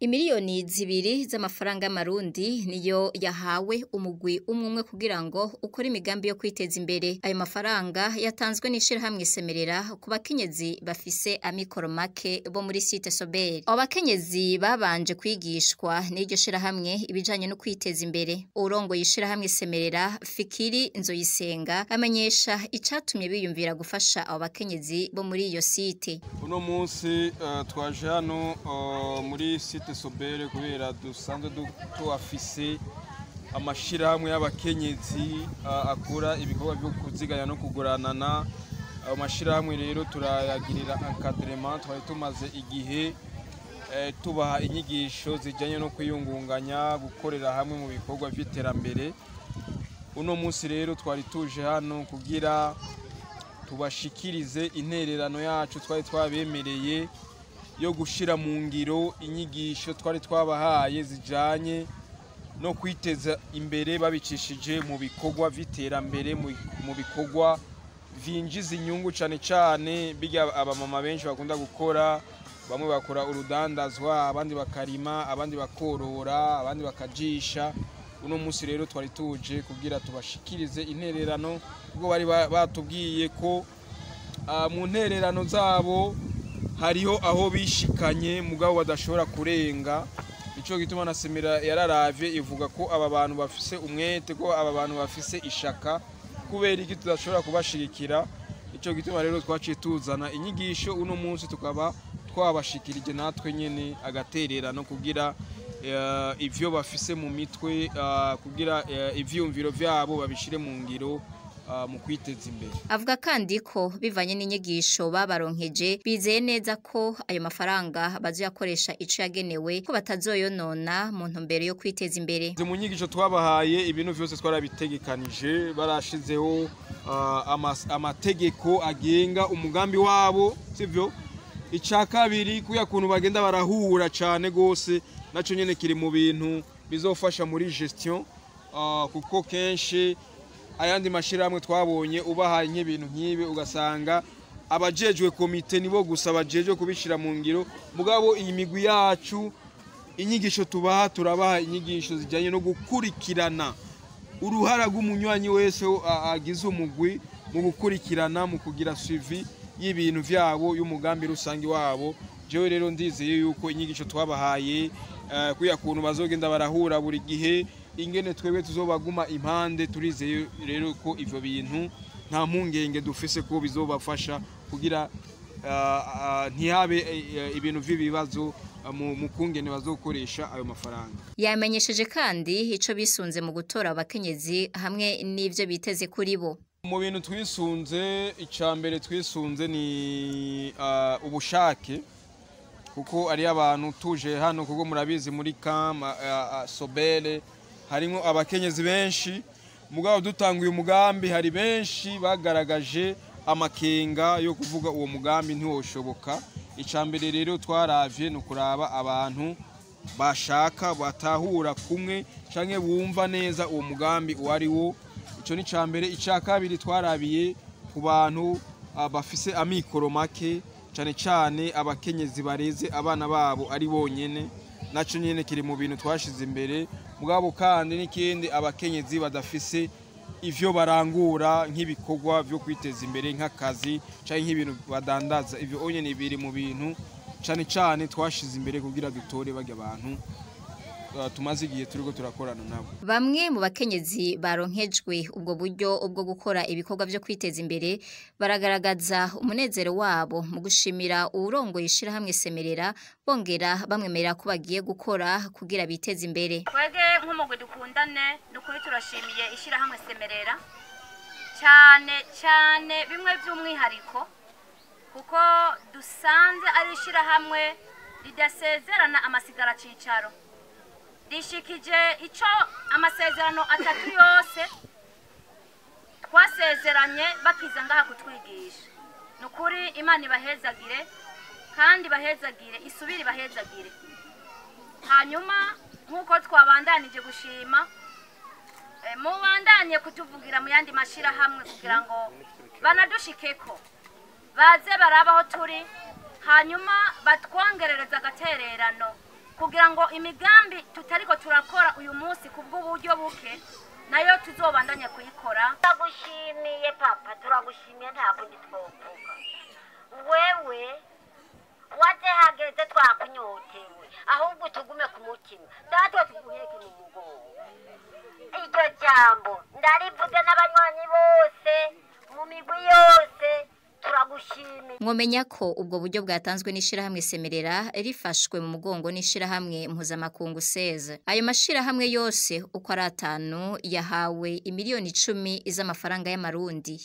Imiliyoni zibiri z'amafaranga y'amarundi niyo yahawe umugwi umwe kugira ngo ukore imigambi yo kwiteza imbere. Ayo mafaranga yatanzwe n'ishirahamwe Semerera ku bakenyezi bafise amikoro make bo muri site Sobel. Abo bakenyezi babanje kwigishwa n'iryo shirahamwe ibijanye no kwiteza imbere. Urongoye ishirahamwe Semerera Fikiri Nzoyisenga amenyesha icatumye biyumvira gufasha abo bakenyezi bo muri iyo site. Uno munsi twaje hano muri site Sobel kubera dusanzwe tuafise amashirahamwe y'abakenyezi akora ibikorwa byo kuziganya no kuguranana. Amashirahamwe rero turayagirira encadrement, twari tumaze igihe tubaha inyigisho zijanye no kwiyungunganya gukorera hamwe mu bikorwa vy'iterambere. Uno munsi rero twari tuje hano kugira tubashikirize intererano yacu twari twabemereye yo gushira mu ngiro inyigisho twari twabahaye zijanye no kwiteza imbere babicishije mu bikorwa vy'iterambere, mu bikorwa vinjiza inyungu cane biga abamama benshi bakunda gukora. Bamwe bakora urudandazwa, abandi bakarima, abandi bakorora, abandi bakajisha. Uno munsi rero twari tuje kugira tubashikirize intererano ubwo bari batubwiye ko mu ntererano zabo hariho aho bishikanye mugabo badashobora kurenga. Ico gituma na Semerera yararavye ivuga ko aba bantu bafise umwete, ko aba bantu bafise ishaka, kubera iki tudashobora kubashigikira. Ico gituma rero twaciye tuzana inyigisho uno munsi tukaba twabashikirije natwe nyene agatererano kugira ivyo bafise mu mitwe, kugira ivyumviro vyabo babishire mu ngiro mu kwiteza imbere. Avuga kandi ko bivanye n'inyigisho babaronkeje bizeye neza ko ayo mafaranga bazoyakoresha ico yagenewe, ko batazoyonona mu ntumbero yo kwiteza imbere. Mu nyigisho twabahaye ibintu vyose twarabitegekanije, barashizeho amategeko agenga umugambi wabo, sivyo? Ica kabiri kuya kuntu bagenda barahura cane gose, naco nyene kiri mu bintu bizofasha muri gestion, kuko kenshi ayandi mashirahamwe twabonye ubahaye nk'ibintu nk'ibi ugasanga abajejwe komite nibo gusa bajejwe kubishira mu ngiro. Mugabo iyi migwi yacu inyigisho tubaha, turabaha inyigisho zijanye no gukurikirana uruhara rw'umunywanyi wese agize umugwi mu gukurikirana, mu kugira suivi y'ibintu vyabo y'umugambi rusangi wabo. Jewe rero ndizeye yuko inyigisho twabahaye kuya kuntu bazogenda barahura buri gihe, ingene twebwe tuzobaguma impande, turizeye rero ko ivyo bintu nta mpungenge dufise ko bizobafasha kugira ntihabe ibintu vy'ibibazo mu kungene bazokoresha ayo mafaranga. Yamenyesheje kandi ico bisunze mu gutora abakenyezi hamwe n'ivyo biteze kuri bo. Mu bintu twisunze, icambere twisunze ni ubushake, kuko ari abantu tuje hano kuko murabizi muri Sobel harimo abakenyezi benshi. Mugabo dutanguye umugambi hari benshi bagaragaje amakenga yo kuvuga uwo mugambi ntiwoshoboka. Icambere rero twaravye no kuraba abantu bashaka batahura kumwe canke bumva neza uwo mugambi uwari wo. Ico ni cambere. Ica kabiri twarabiye ku bantu bafise amikoro make, cane abakenyezi bareze abana babo ari bonyene, naco nyene kiri mu bintu twashize imbere. Mugabo kandi n'ikindi abakenyezi badafise ivyo barangura nk'ibikorwa byo kwiteza imbere nk'akazi canke nk'ibintu badandaza, ivyo onyene biri mu bintu cane twashize imbere kugira dutore barya abantu tumaze igihe turiko turakorana nabo. Bamwe mu bakenyezi baronkejwe ubwo buryo bwo gukora ibikorwa byo kwiteza imbere baragaragaza umunezero wabo mu gushimira urongoye ishirahamwe Semerera, bongera bamwemerera ko bagiye gukora kugira biteze imbere. Twege nk'umugwi dukundane n'ukuri turashimiye ishirahamwe Semerera cyane bimwe by'umwihariko, kuko dusanze ari ishirahamwe ridasezerana amasigara cicaro, rishikije ico amasezerano atatu yose twasezeranye bakiza ngaha kutwigisha. Nukuri Imana ibahezagire kandi bahezagire, isubiri bahezagire. Hanyuma nkuko twabandanije gushima, mubandanye kutuvugira mu yandi mashirahamwe kugira ngo banadushikeko, baze barabaho turi, hanyuma batwongerereza agatererano kugira ngo imigambi tutariko turakora uyu munsi kubw'uburyo buke nayo tuzobandanye kuyikora. Turagushimiye papa, turagushimiye nta kundi twovuga. Wewe waje hageze twakunyotewe, ahubwo tugume ku mutima. Datwe tuguheke mu mugongo. Iryo jambo ndarivuze n'abanywanyi bose mu migwi yose. Mwomenya ko ubwo buryo bwatanzwe n'ishirahamwe Semerera rifashwe mu mugongo n'ishirahamwe mpuzamakungu Seze. Ayo mashirahamwe yose uko ari 5 yahawe imiliyoni 10 z'amafaranga y'amarundi.